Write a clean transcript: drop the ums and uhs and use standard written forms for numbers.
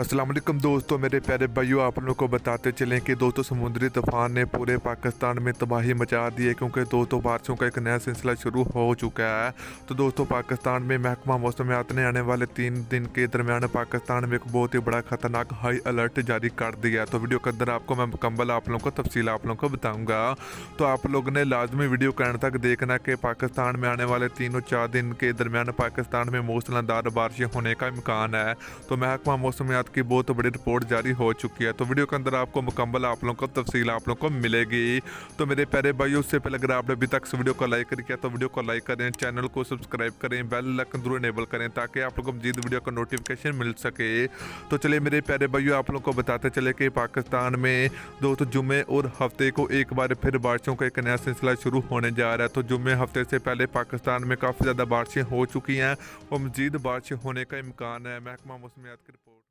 अस्सलाम वालेकुम दोस्तों, मेरे प्यारे भाइयों, आप लोगों को बताते चलें कि दोस्तों समुद्री तूफान ने पूरे पाकिस्तान में तबाही मचा दी है, क्योंकि दोस्तों बारिशों का एक नया सिलसिला शुरू हो चुका है। तो दोस्तों पाकिस्तान में महकमा मौसमियात ने आने वाले 3 दिन के दरमियान पाकिस्तान में एक बहुत ही बड़ा खतरनाक हाई अलर्ट जारी कर दिया। तो वीडियो के अंदर आपको मैं मुकम्मल आप लोगों को तफसील आप लोगों को बताऊँगा, तो आप लोगों ने लाजमी वीडियो के अंत तक देखना कि पाकिस्तान में आने वाले 3 और 4 दिन के दरमियान पाकिस्तान में मूसलाधार बारिशें होने का इम्कान है। तो महकमा मौसमियात की बहुत बड़ी रिपोर्ट जारी हो चुकी है। तो वीडियो के अंदर आपको मुकम्मल आप लोगों को तफसील आप लोगों को मिलेगी। तो मेरे प्यारे भाइयों, उससे पहले अगर आपने अभी तक इस वीडियो को लाइक कर किया तो वीडियो को लाइक करें, चैनल को सब्सक्राइब करें, बेल आइकन जरूर इनेबल करें ताकि आप लोगों को मजीद वीडियो का नोटिफिकेशन मिल सके। तो चलिए मेरे प्यारे भाइयों, आप लोगों को बताते चले कि पाकिस्तान में दोस्तों जुम्मे और हफ्ते को एक बार फिर बारिशों का एक नया सिलसिला शुरू होने जा रहा है। तो जुम्मे हफ्ते से पहले पाकिस्तान में काफ़ी ज़्यादा बारिशें हो चुकी हैं और मजीद बारिशें होने का इम्कान है। महकमा मौसमियात की रिपोर्ट।